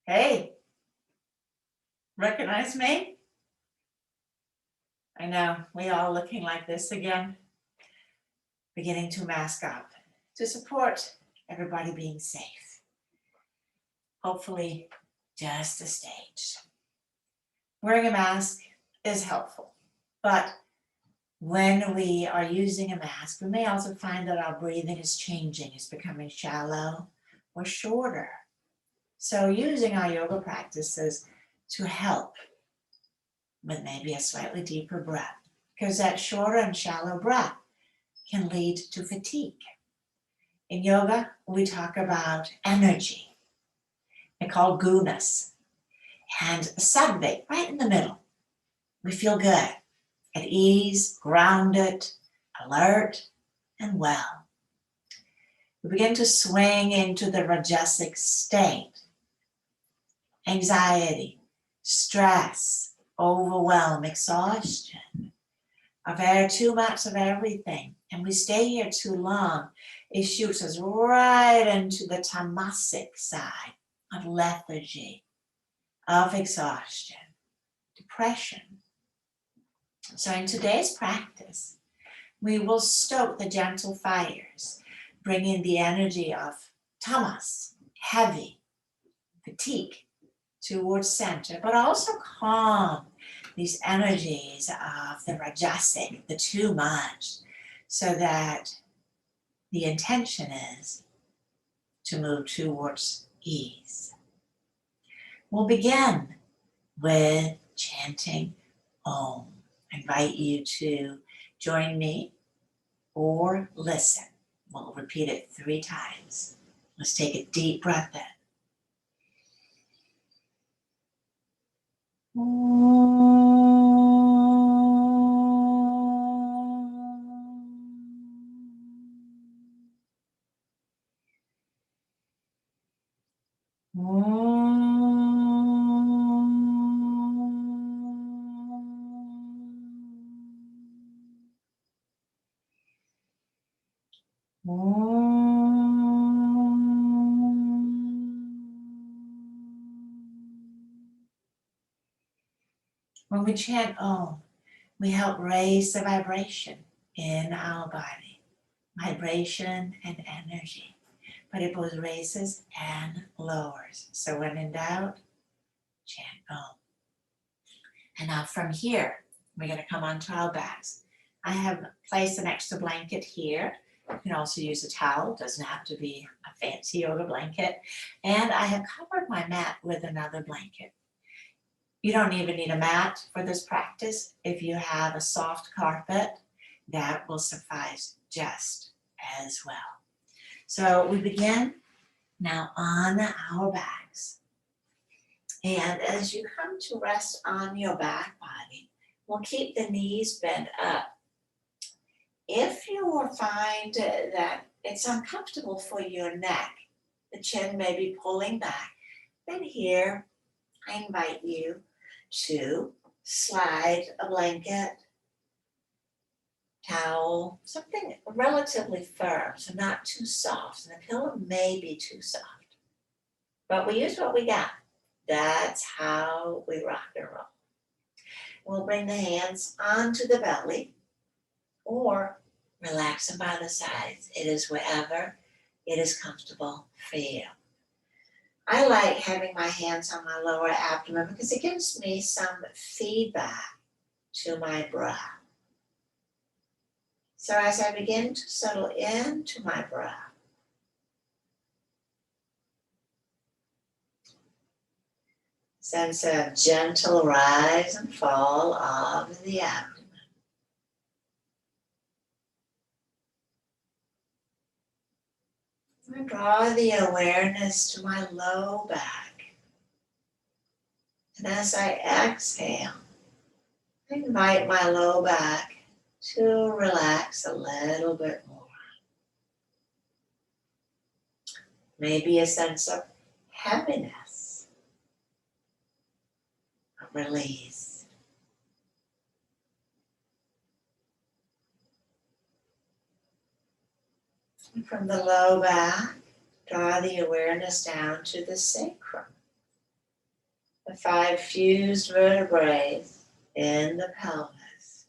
Hey, recognize me? I know, we all looking like this again, beginning to mask up to support everybody being safe. Hopefully, just a stage. Wearing a mask is helpful, but when we are using a mask, we may also find that our breathing is changing, it's becoming shallow or shorter. So using our yoga practices to help with maybe a slightly deeper breath, because that shorter and shallow breath can lead to fatigue. In yoga, we talk about energy. They're called gunas. And suddenly, right in the middle, we feel good, at ease, grounded, alert, and well. We begin to swing into the rajasic state. Anxiety, stress, overwhelm, exhaustion, are very too much of everything. And we stay here too long, it shoots us right into the tamasic side of lethargy, of exhaustion, depression. So in today's practice, we will stoke the gentle fires, bring in the energy of tamas, heavy, fatigue, towards center, but also calm these energies of the rajasic, the too much, so that the intention is to move towards ease. We'll begin with chanting Om. I invite you to join me or listen. We'll repeat it 3 times. Let's take a deep breath in. When we chant Om, we help raise the vibration in our body, vibration and energy, but it both raises and lowers. So when in doubt, chant Om. And now from here, we're going to come onto our backs. I have placed an extra blanket here. You can also use a towel, doesn't have to be a fancy yoga blanket. And I have covered my mat with another blanket. You don't even need a mat for this practice. If you have a soft carpet, that will suffice just as well. So we begin now on our backs. And as you come to rest on your back body, we'll keep the knees bent up. If you find that it's uncomfortable for your neck, the chin may be pulling back, then here I invite you to slide a blanket, towel, something relatively firm, so not too soft. And the pillow may be too soft, but we use what we got. That's how we rock and roll. We'll bring the hands onto the belly or relax them by the sides. It is wherever it is comfortable for you. I like having my hands on my lower abdomen because it gives me some feedback to my breath. So as I begin to settle into my breath, sense a gentle rise and fall of the abdomen. I draw the awareness to my low back. And as I exhale, I invite my low back to relax a little bit more. Maybe a sense of heaviness, of release. And from the low back, draw the awareness down to the sacrum. the 5 fused vertebrae in the pelvis.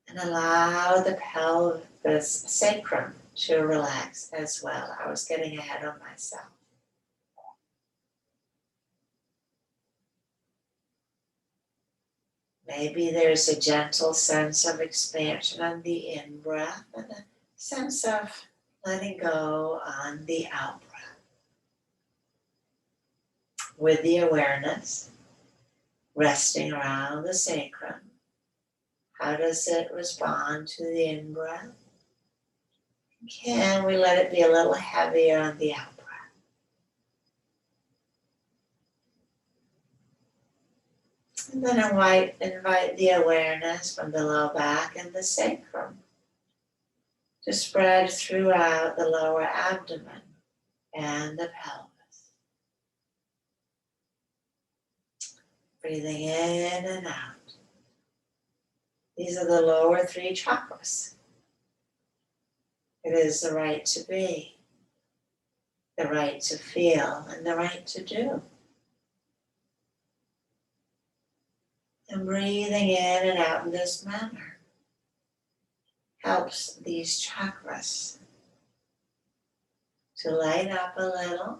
And allow the pelvis sacrum to relax as well. I was getting ahead of myself. Maybe there's a gentle sense of expansion on the in-breath and a sense of letting go on the out-breath. With the awareness resting around the sacrum, how does it respond to the in-breath? Can we let it be a little heavier on the out-breath? And then invite the awareness from the low back and the sacrum to spread throughout the lower abdomen and the pelvis. Breathing in and out. These are the lower 3 chakras. It is the right to be, the right to feel, and the right to do. And breathing in and out in this manner helps these chakras to light up a little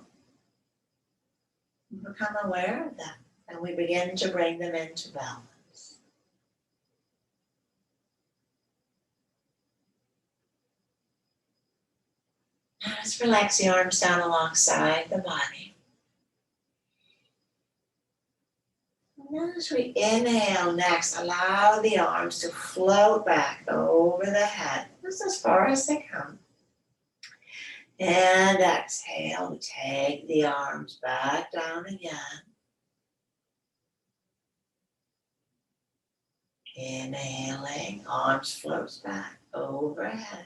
and become aware of them. And we begin to bring them into balance. Now let's relax the arms down alongside the body. And as we inhale next, allow the arms to float back over the head, just as far as they come. And exhale, we take the arms back down again. Inhaling, arms floats back overhead.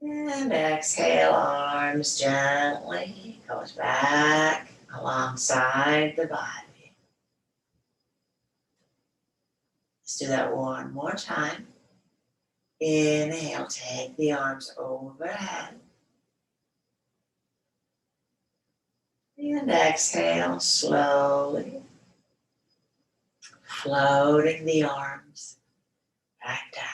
And exhale, arms gently goes back alongside the body. Let's do that one more time. Inhale, take the arms overhead. And exhale, slowly floating the arms back down.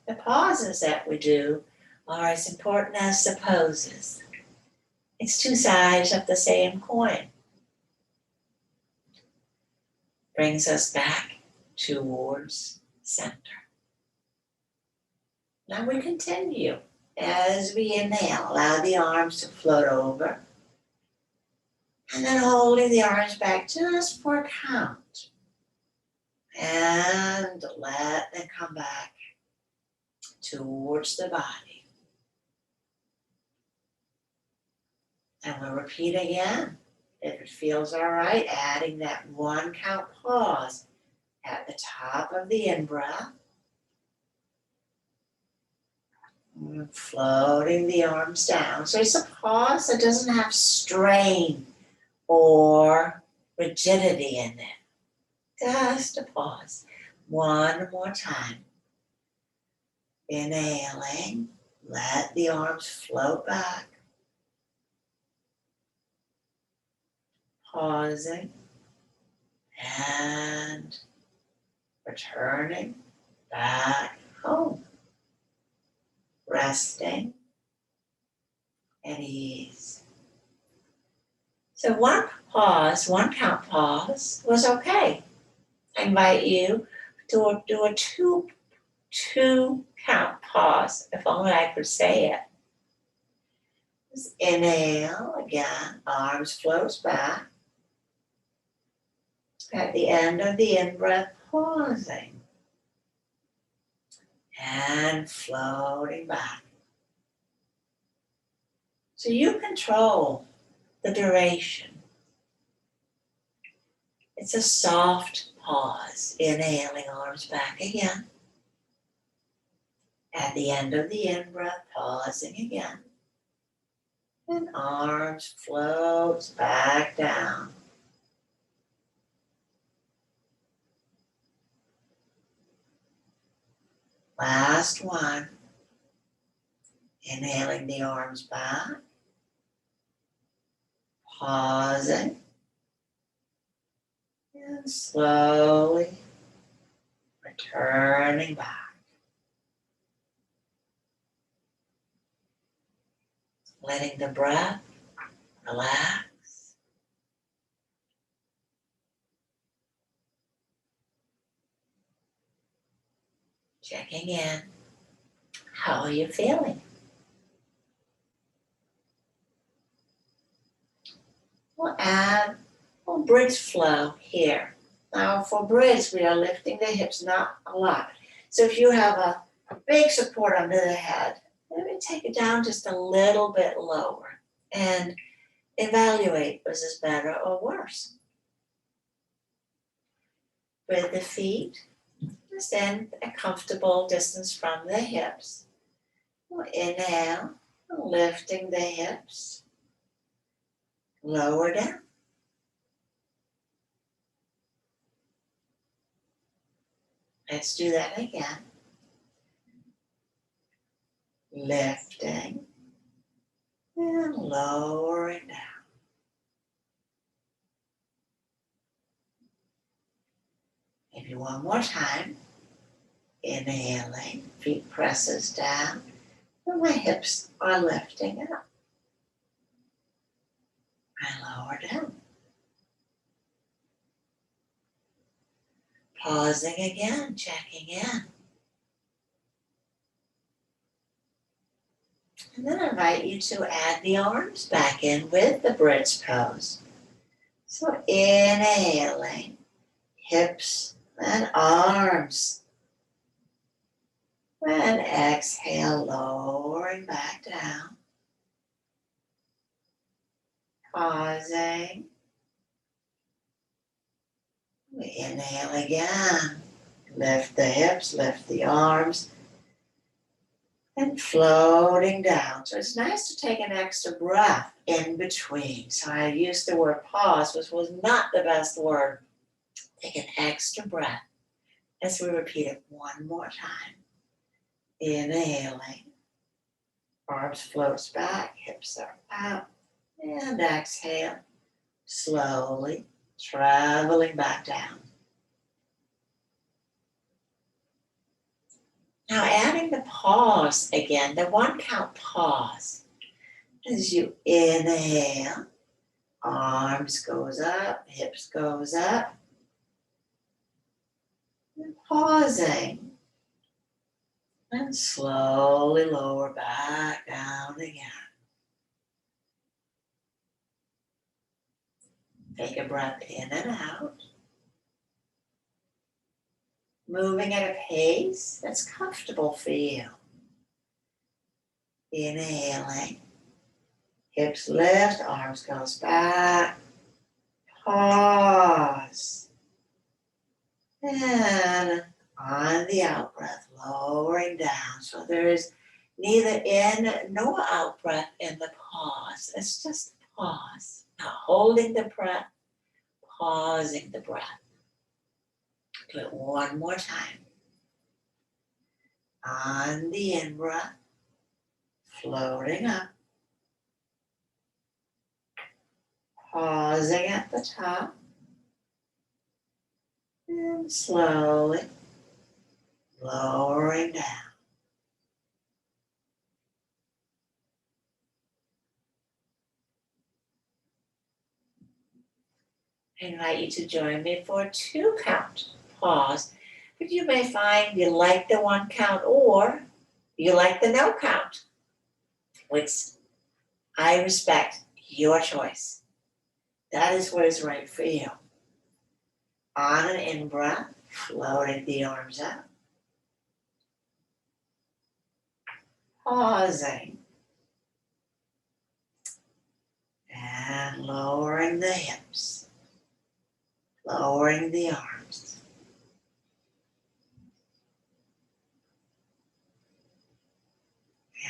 The pauses that we do are as important as the poses. It's 2 sides of the same coin. Brings us back towards center. Now we continue. As we inhale, allow the arms to float over. And then holding the arms back just for a count. And let them come back towards the body. And we'll repeat again. If it feels all right, adding that 1 count pause at the top of the in-breath. Floating the arms down. So it's a pause that doesn't have strain or rigidity in it. Just a pause. One more time. Inhaling, let the arms float back. Pausing and returning back home. Resting at ease. So 1 pause, 1 count pause was okay. I invite you to do a two count pause, if only I could say it. Just inhale again, arms floats back. At the end of the in-breath, pausing. And floating back. So you control the duration. It's a soft pause. Inhaling, arms back again. At the end of the in-breath, pausing again. And arms floats back down. last one. Inhaling the arms back. Pausing. And slowly returning back. Letting the breath relax. Checking in. How are you feeling? We'll add a bridge flow here. Now for bridge, we are lifting the hips, not a lot. So if you have a big support under the head, maybe take it down just a little bit lower and evaluate, was this better or worse? With the feet, stand a comfortable distance from the hips. We'll inhale, lifting the hips, lower down. Let's do that again. Lifting and lowering down. Maybe one more time. Inhaling, feet presses down, and my hips are lifting up. I lower down. Pausing again, checking in. And then I invite you to add the arms back in with the bridge pose. So inhaling, hips and arms. And exhale, lowering back down. Pausing. We inhale again. Lift the hips, lift the arms. And floating down. So it's nice to take an extra breath in between. So I used the word pause, which was not the best word. Take an extra breath as we repeat it one more time. Inhaling. Arms floats back, hips are out. And exhale. Slowly traveling back down. Now adding the pause again, the 1 count pause. As you inhale, arms goes up, hips goes up. And pausing. And slowly lower back down again. Take a breath in and out. Moving at a pace that's comfortable for you. Inhaling. Hips lift, arms goes back. Pause. And on the out breath, lowering down. So there is neither in nor out breath in the pause. It's just pause. Not holding the breath, pausing the breath. Do it one more time. On the in breath, floating up. Pausing at the top. And slowly lowering down. I invite you to join me for a 2 count pause. But you may find you like the 1 count or you like the no count, which I respect your choice. That is what is right for you. On an in breath, floating the arms up. Pausing. And lowering the hips. Lowering the arms.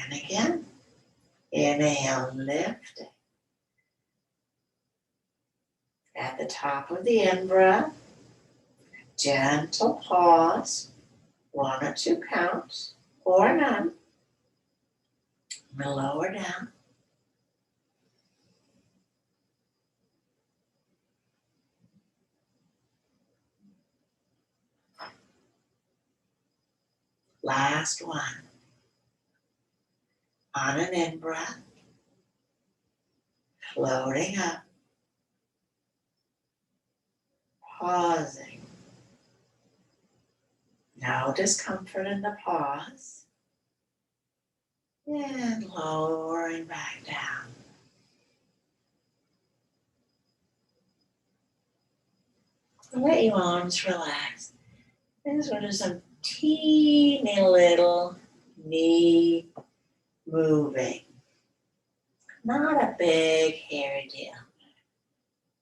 And again, inhale, lifting. At the top of the in-breath, gentle pause, 1 or 2 counts, or none. I'm going to lower down. Last one. On an in-breath, floating up, pausing. No discomfort in the pause. And lowering back down. Let your arms relax. And just want to do some teeny little knee moving. Not a big hairy deal.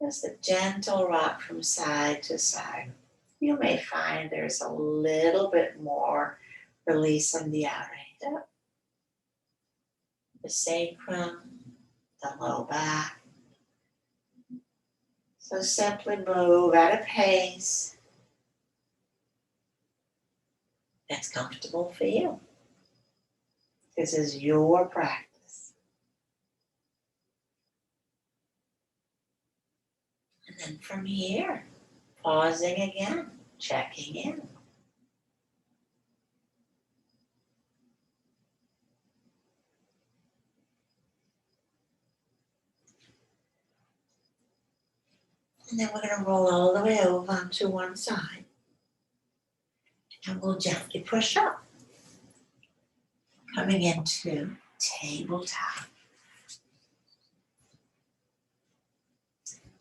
Just a gentle rock from side to side. You may find there's a little bit more release in the outer hip, the sacrum, the low back. So simply move at a pace that's comfortable for you. This is your practice. And then from here, pausing again, checking in. And then we're going to roll all the way over onto one side. And we'll gently push up. Coming into tabletop.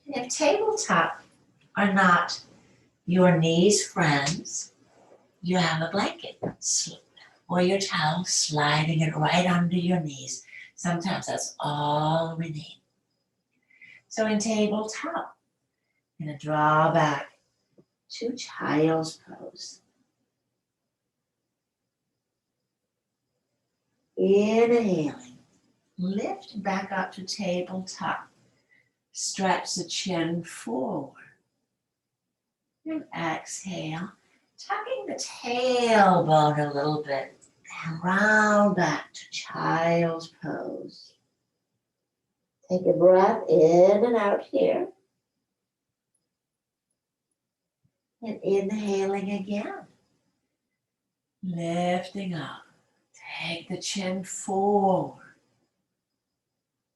And if tabletop are not your knees' friends, you have a blanket or your towel, sliding it right under your knees. Sometimes that's all we need. So in tabletop, I'm going to draw back to child's pose. Inhaling, lift back up to tabletop. Stretch the chin forward. And exhale, tucking the tailbone a little bit and round back to child's pose. Take a breath in and out here. And inhaling again. Lifting up. Take the chin forward.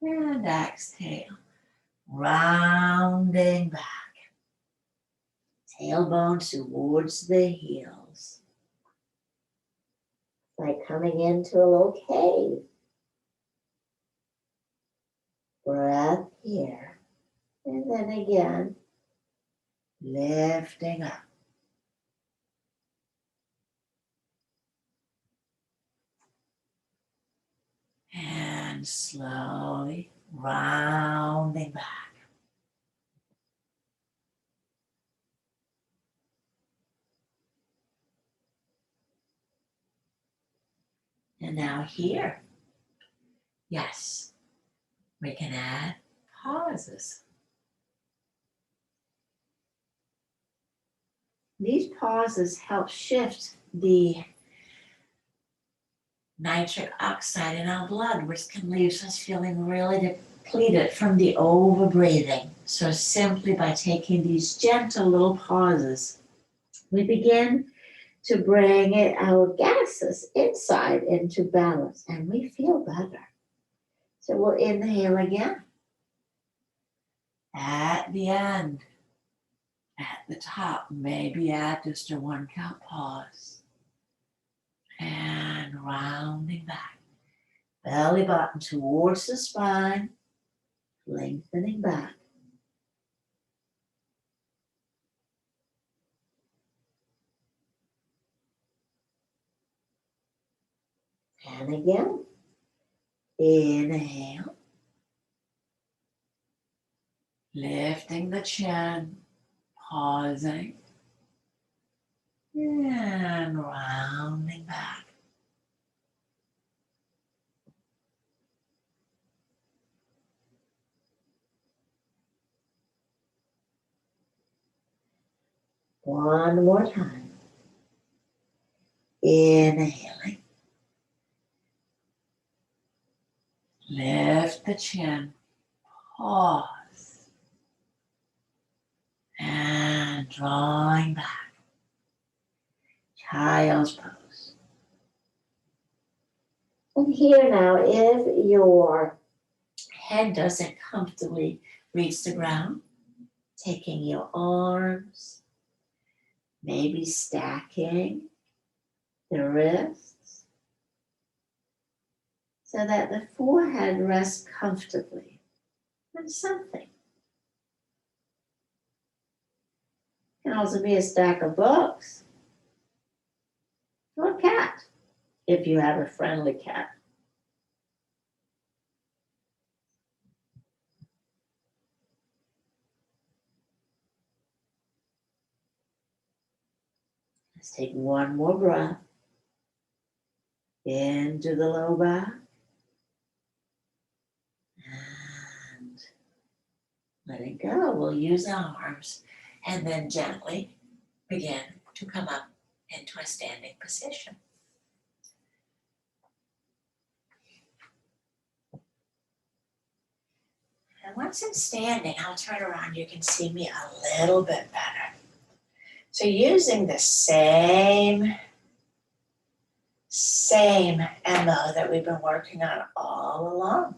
And exhale. Rounding back. Tailbone towards the heels. Like coming into a little cave. Breath here. And then again, lifting up. And slowly rounding back. And now here, yes, we can add pauses. These pauses help shift the nitric oxide in our blood, which can leave us feeling really depleted from the overbreathing. So simply by taking these gentle little pauses, we begin to bring our gases inside into balance, and we feel better. So we'll inhale again. At the end, at the top, maybe add just a 1 count pause. And rounding back. Belly button towards the spine, lengthening back. And again, inhale. Lifting the chin, pausing. And rounding back. One more time. Inhaling. Lift the chin, pause, and drawing back. Child's pose. And here now, if your head doesn't comfortably reach the ground, taking your arms, maybe stacking the wrists so that the forehead rests comfortably on something. It can also be a stack of books or a cat, if you have a friendly cat. Let's take one more breath into the low back and let it go. We'll use our arms and then gently begin to come up into a standing position. And once I'm standing, I'll turn around. You can see me a little bit better. So using the same MO that we've been working on all along.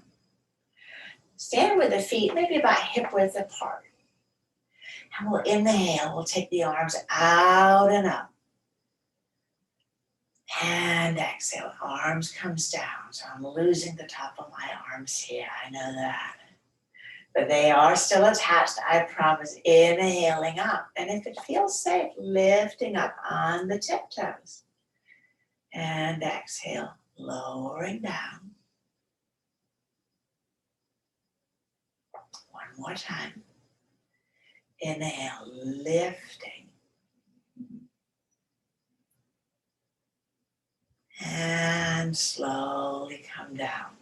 Stand with the feet maybe about hip width apart. And we'll inhale, we'll take the arms out and up. And exhale, arms comes down. So I'm losing the top of my arms here, I know that. But they are still attached, I promise. Inhaling up. And if it feels safe, lifting up on the tiptoes. And exhale, lowering down. One more time. Inhale, lifting. And slowly come down.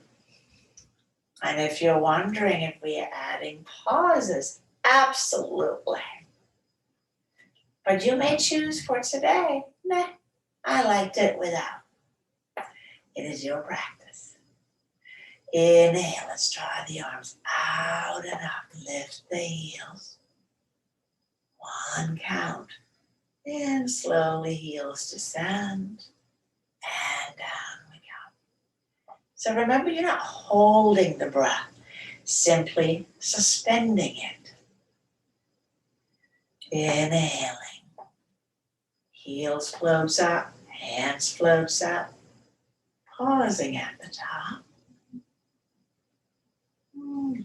And if you're wondering if we are adding pauses, absolutely. But you may choose for today, nah, I liked it without. It is your practice. Inhale, let's draw the arms out and up. Lift the heels. One count. And slowly heels descend. And down we go. So remember, you're not holding the breath, simply suspending it. Inhaling. Heels floats up, hands floats up. Pausing at the top.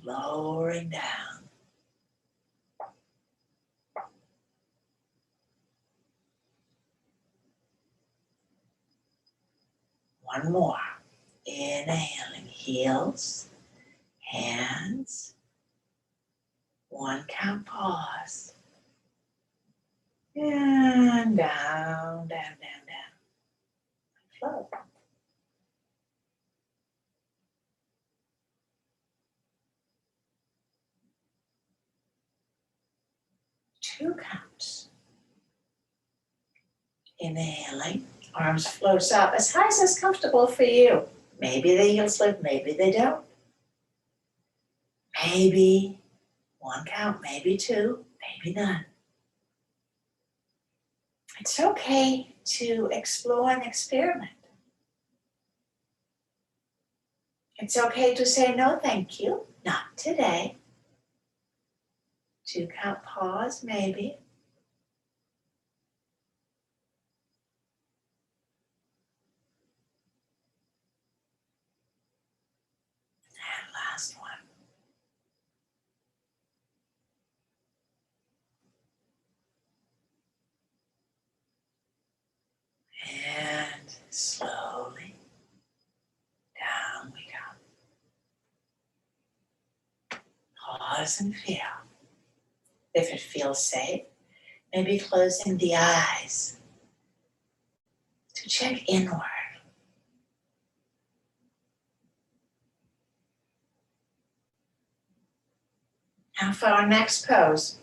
Lowering down. One more. Inhaling, heels, hands. One count, pause. And down, down, down, down. Float. Two counts. Inhaling, arms floats up as high as is comfortable for you. Maybe the heels lift, maybe they don't. Maybe one count, maybe two, maybe none. It's okay to explore and experiment. It's okay to say no, thank you, not today. Two count pause, maybe. And last one. And slowly down we go. Pause and feel. If it feels safe, maybe closing the eyes to check inward. Now for our next pose,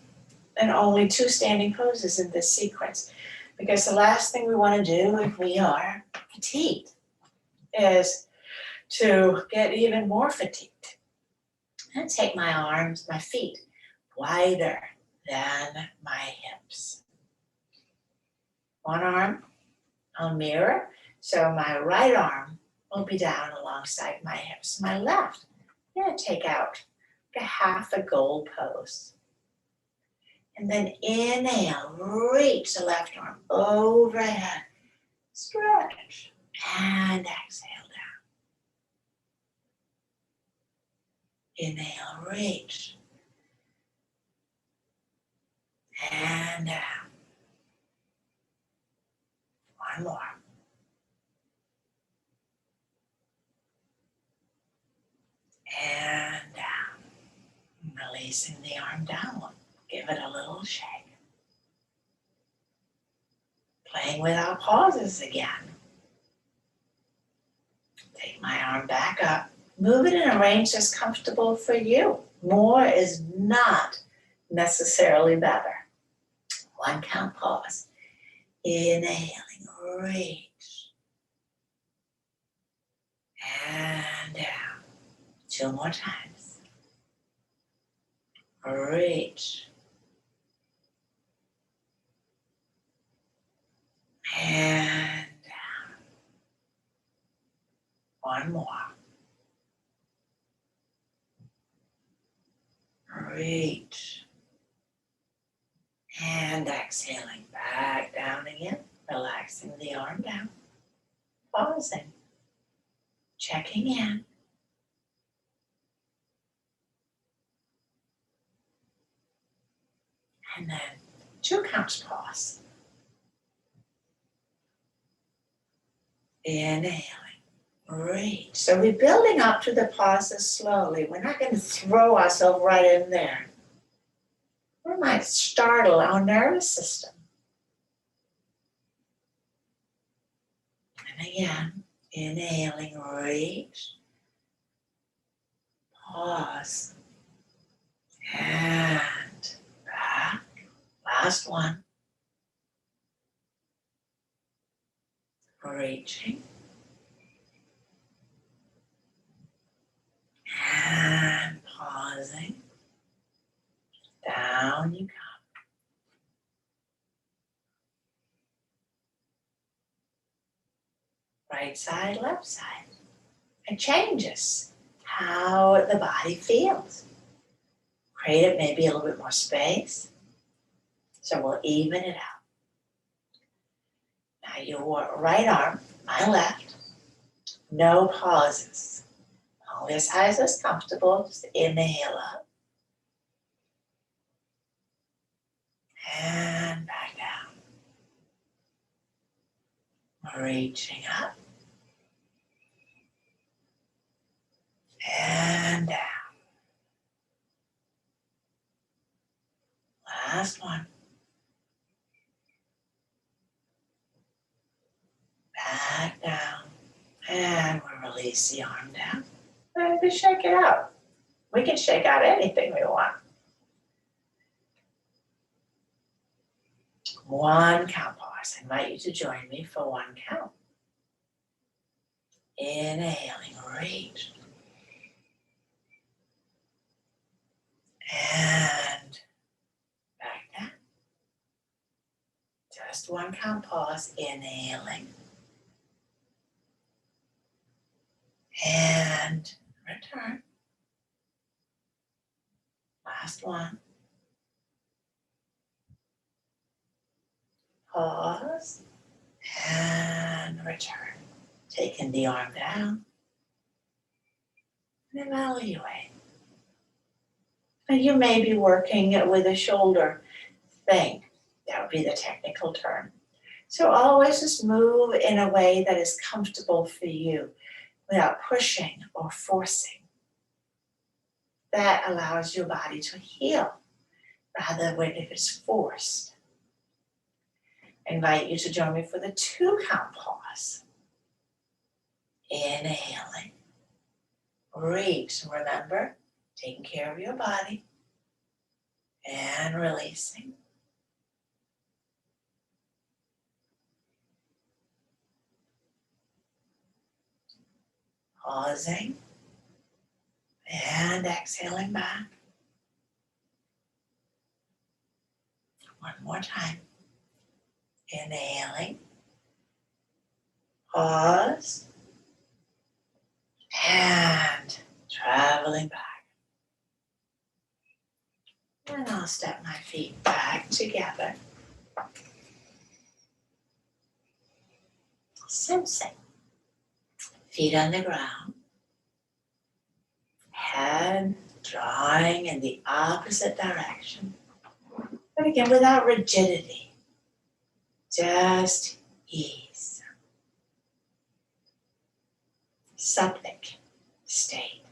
and only two standing poses in this sequence, because the last thing we want to do if we are fatigued is to get even more fatigued. And take my arms, my feet wider than my hips. One arm I'll mirror, so my right arm will be down alongside my hips. My left, I'm gonna take out a half a gold pose. And then inhale, reach the left arm overhead, stretch, and exhale down. Inhale, reach, and down. One more. And down. Releasing the arm down. Give it a little shake. Playing with our pauses again. Take my arm back up. Move it in a range that's comfortable for you. More is not necessarily better. One count pause. Inhaling, reach. And down. Two more times. Reach. And down. One more. Reach. And exhaling back down again. Relaxing the arm down. Pausing. Checking in. And then 2 counts pause. Inhaling, reach. So we're building up to the pauses slowly. We're not going to throw ourselves right in there. We might startle our nervous system. And again, inhaling, reach. Pause. And back. Last one. Reaching. And pausing. Down you come. Right side, left side. It changes how the body feels. Create it maybe a little bit more space. So we'll even it out. Now your right arm, my left, no pauses. Only as high as is comfortable, just inhale up. And back down. Reaching up. And down. Last one. Back down. And we'll release the arm down. And we shake it out. We can shake out anything we want. One count pause. I invite you to join me for one count. Inhaling, reach. And back down. Just one count pause. Inhaling. And return. Last one. Pause. And return. Taking the arm down. And evaluate. And you may be working with a shoulder thing. That would be the technical term. So always just move in a way that is comfortable for you without pushing or forcing. That allows your body to heal rather than if it's forced. I invite you to join me for the 2 count pause. Inhaling. Reach. Remember, taking care of your body. And releasing. Pausing and exhaling back. One more time. Inhaling. Pause. And traveling back. And I'll step my feet back together. Sensing. Feet on the ground. Head drawing in the opposite direction. But again, without rigidity. Just ease. Fatique state.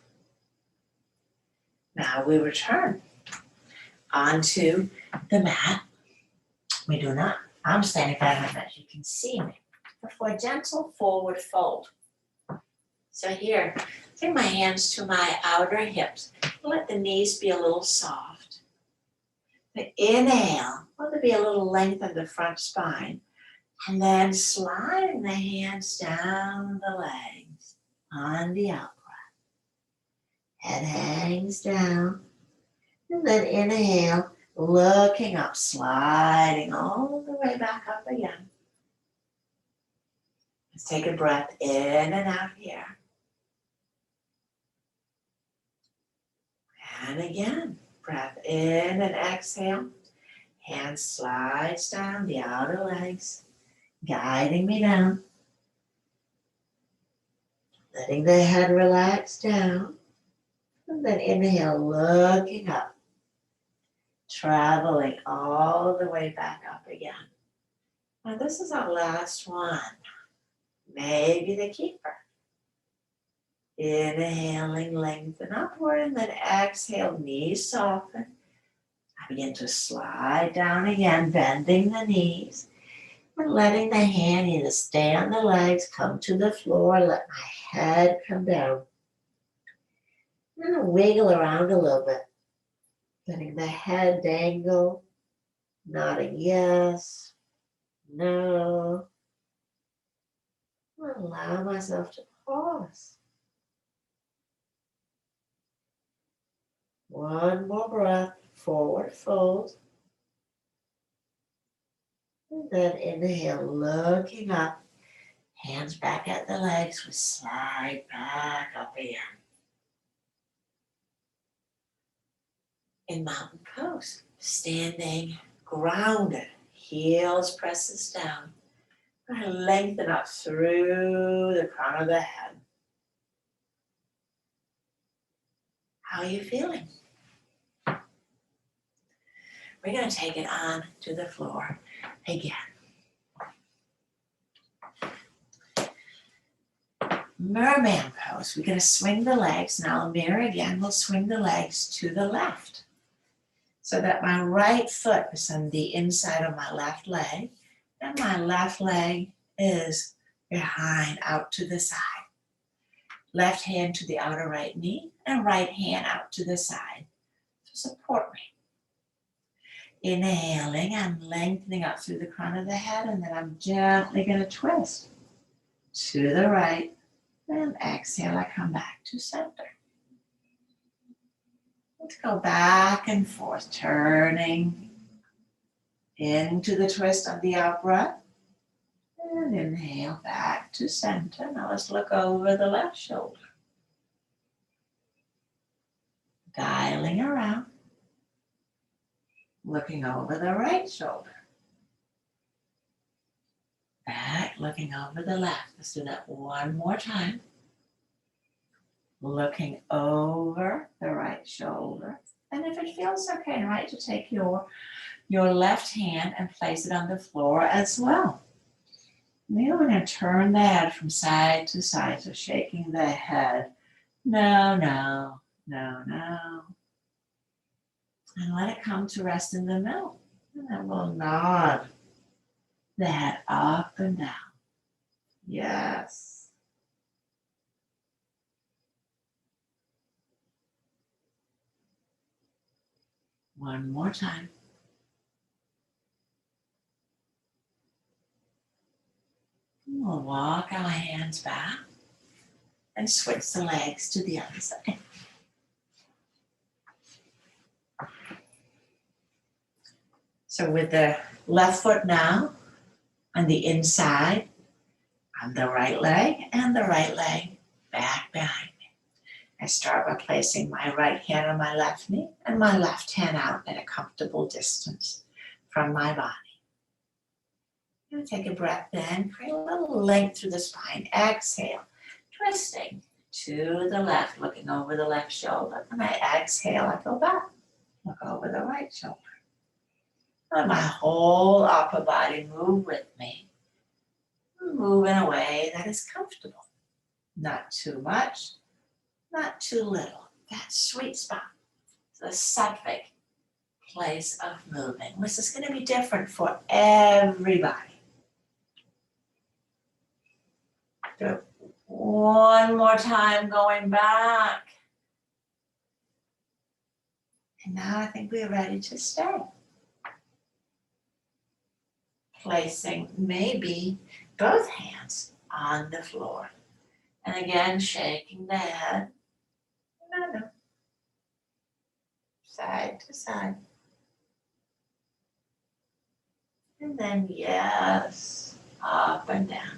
Now we return onto the mat. We do not. I'm standing by my mat. You can see me. For a gentle forward fold. So here, take my hands to my outer hips. Let the knees be a little soft. But inhale. Let there be a little length in the front spine. And then sliding the hands down the legs on the out breath. Head hangs down. And then inhale, looking up, sliding all the way back up again. Let's take a breath in and out here. And again, breath in and exhale. Hand slides down the outer legs, guiding me down. Letting the head relax down. And then inhale, looking up. Traveling all the way back up again. Now this is our last one. Maybe the keeper. Inhaling, lengthen upward, and then exhale, knees soften. I begin to slide down again, bending the knees, and letting the hand either stay on the legs, come to the floor, let my head come down. And then wiggle around a little bit, letting the head dangle, nodding yes, no. Allow myself to pause. One more breath, forward fold. And then inhale, looking up. Hands back at the legs, we slide back up again. In mountain pose, standing grounded, heels presses down. Lengthen up through the crown of the head. How are you feeling? We're going to take it on to the floor again. Merman pose. We're going to swing the legs. Now I'll mirror again. We'll swing the legs to the left so that my right foot is on the inside of my left leg and my left leg is behind out to the side. Left hand to the outer right knee and right hand out to the side to support me. Inhaling, I'm lengthening up through the crown of the head, and then I'm gently going to twist to the right, and exhale, I come back to center. Let's go back and forth, turning into the twist of the out breath, and inhale back to center. Now let's look over the left shoulder. Dialing around. Looking over the right shoulder. Back, looking over the left. Let's do that one more time. Looking over the right shoulder. And if it feels okay and right to take your left hand and place it on the floor as well. Now we're going to turn the head from side to side. So shaking the head. No, no, no, no. And let it come to rest in the middle. And then we'll nod the head up and down. Yes. One more time. We'll walk our hands back and switch the legs to the other side. So with the left foot now on the inside, on the right leg, and the right leg back behind me. I start by placing my right hand on my left knee and my left hand out at a comfortable distance from my body. And take a breath in, create a little length through the spine. Exhale, twisting to the left, looking over the left shoulder. And I exhale, I go back, look over the right shoulder. Let my whole upper body move with me. Move in a way that is comfortable. Not too much, not too little. That sweet spot, the sattvic place of moving. This is going to be different for everybody. Do it one more time, going back. And now I think we're ready to stay. Placing maybe both hands on the floor. And again, shaking the head. No. Side to side. And then, yes, up and down.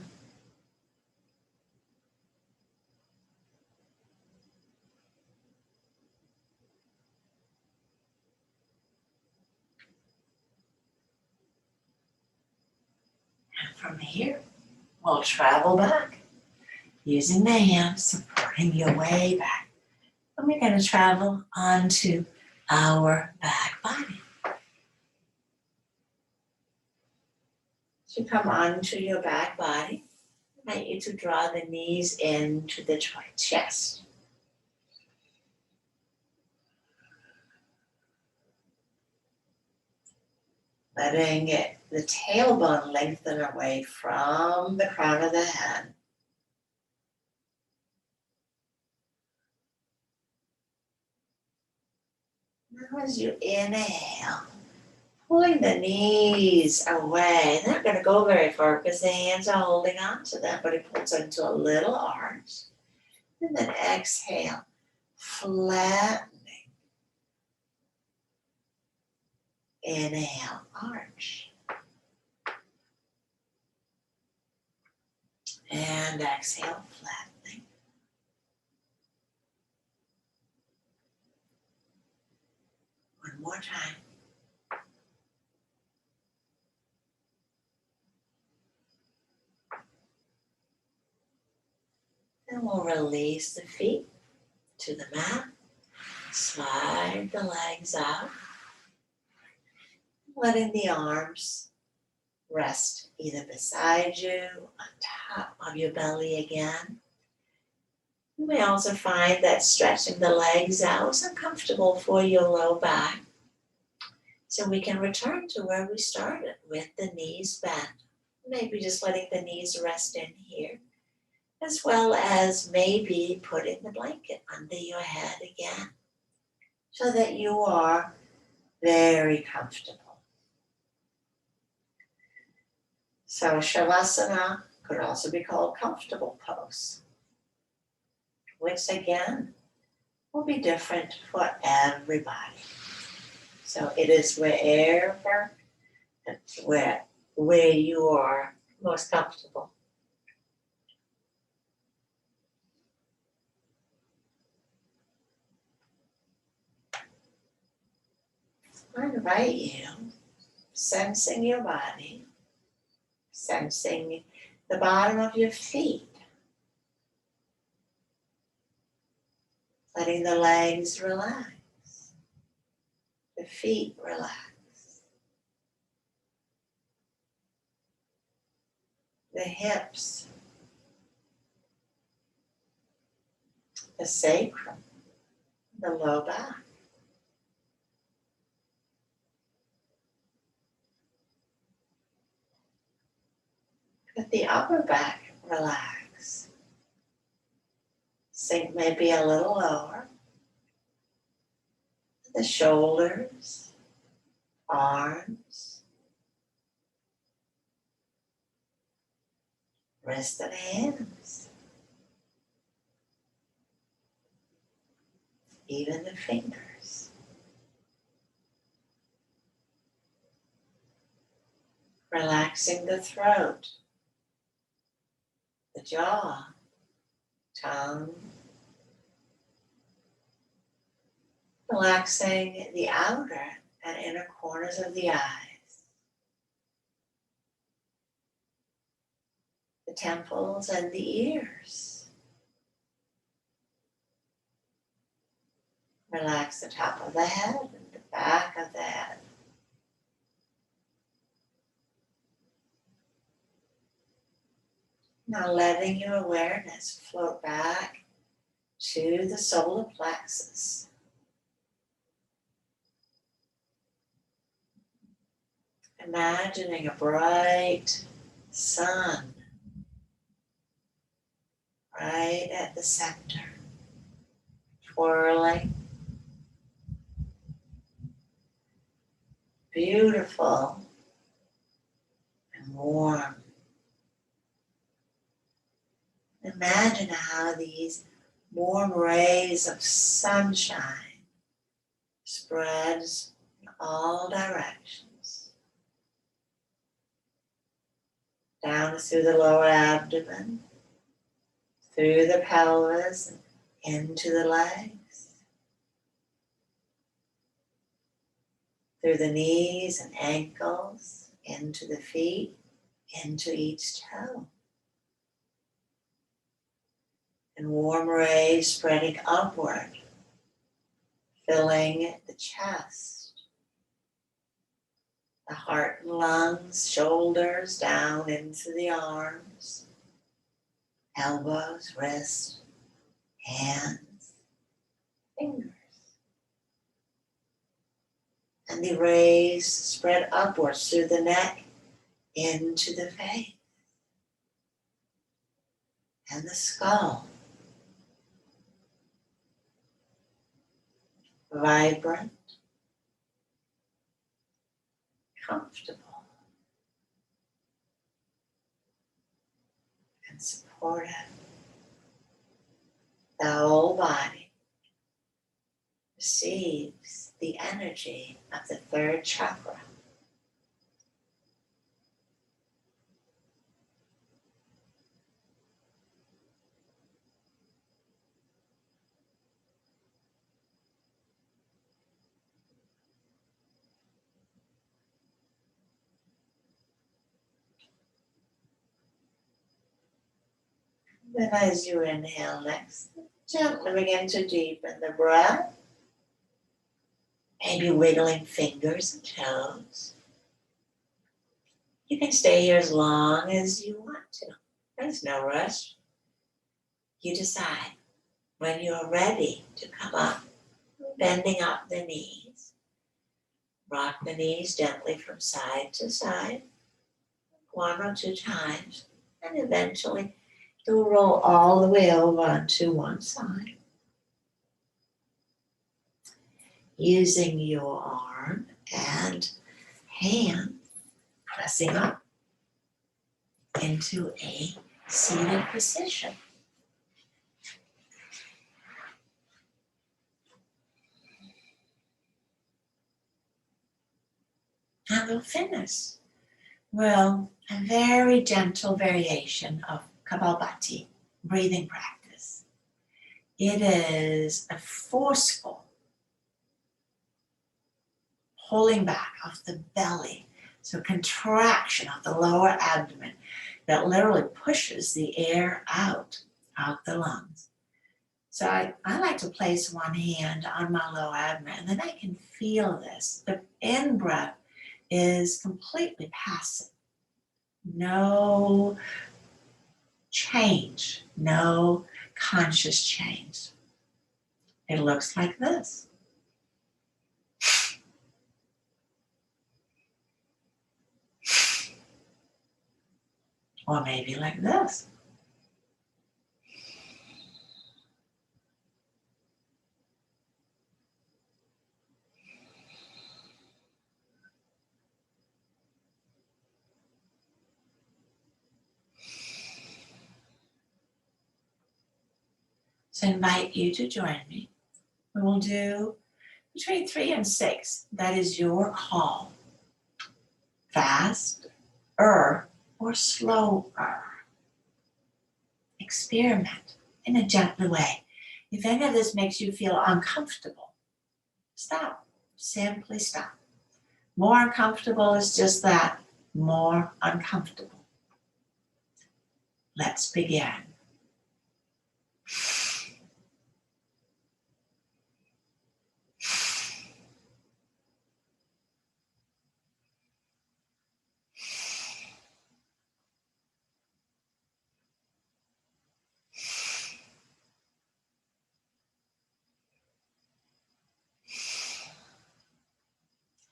And from here, we'll travel back, using the hands, supporting your way back. And we're going to travel onto our back body. So come onto your back body. I want you to draw the knees into the chest. Letting the tailbone lengthen away from the crown of the head. Now as you inhale, pulling the knees away. They're not going to go very far because the hands are holding on to them, but it pulls into a little arch. And then exhale, flattening. Inhale, arch. And exhale, flattening. One more time. Then we'll release the feet to the mat. Slide the legs out. Letting the arms rest either beside you, on top of your belly again. You may also find that stretching the legs out is uncomfortable for your low back. So we can return to where we started with the knees bent. Maybe just letting the knees rest in here, as well as maybe putting the blanket under your head again, so that you are very comfortable. So Shavasana could also be called comfortable pose, which again will be different for everybody. So it is where you are most comfortable. I invite you, sensing your body, sensing the bottom of your feet, letting the legs relax, the feet relax, the hips, the sacrum, the low back. Let the upper back relax. Sink maybe a little lower. The shoulders, arms, wrists and hands. even the fingers. Relaxing the throat, the jaw, tongue. Relaxing the outer and inner corners of the eyes, the temples and the ears. Relax the top of the head and the back of the head. Now letting your awareness float back to the solar plexus. Imagining a bright sun right at the center, twirling, beautiful and warm. Imagine how these warm rays of sunshine spreads in all directions. Down through the lower abdomen, through the pelvis, into the legs, through the knees and ankles, into the feet, into each toe. And warm rays spreading upward, filling the chest, the heart and lungs, shoulders down into the arms, elbows, wrists, hands, fingers. And the rays spread upwards through the neck into the face and the skull. Vibrant, comfortable, and supportive. The whole body receives the energy of the third chakra. Then as you inhale next, gently begin to deepen the breath. Maybe wiggling fingers and toes. You can stay here as long as you want to. There's no rush. You decide when you're ready to come up, bending up the knees. Rock the knees gently from side to side, 1 or 2 times, and eventually you'll roll all the way over onto one side. Using your arm and hand, pressing up into a seated position. And we'll finish. Well, a very gentle variation of Kapalbhati breathing practice. It is a forceful pulling back of the belly, so contraction of the lower abdomen that literally pushes the air out the lungs. So I like to place one hand on my lower abdomen, and then I can feel this. The in-breath is completely passive. No change, no conscious change. It looks like this. Or maybe like this. So I invite you to join me We will do between 3 and 6. That is your call. Fast, or slower. Experiment in a gentle way. If any of this makes you feel uncomfortable, stop. Simply stop. More uncomfortable is just that, more uncomfortable. Let's begin.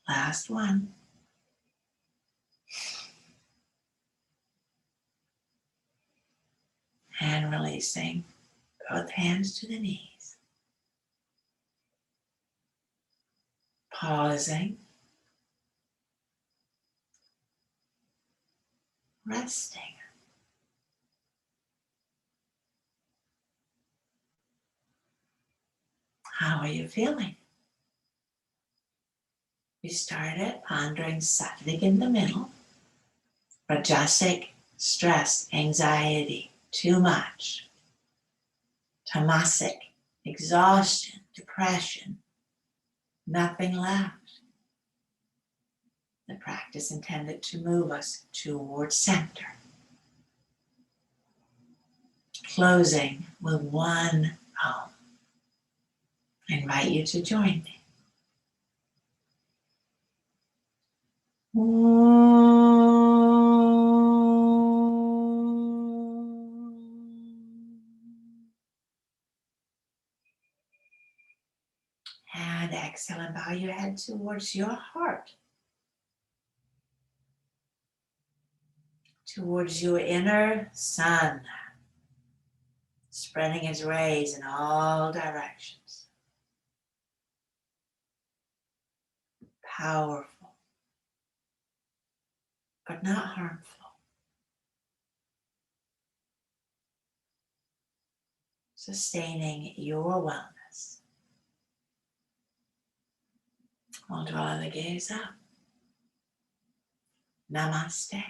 Last one. And releasing both hands to the knees. Pausing. Resting. How are you feeling? We started pondering fatique in the middle. Rajasic, stress, anxiety, too much. Tamasic, exhaustion, depression, nothing left. The practice intended to move us towards center. Closing with one poem. I invite you to join me. And exhale and bow your head towards your heart. Towards your inner sun. Spreading its rays in all directions. Powerful, but not harmful. Sustaining your wellness. We'll draw the gaze up. Namaste.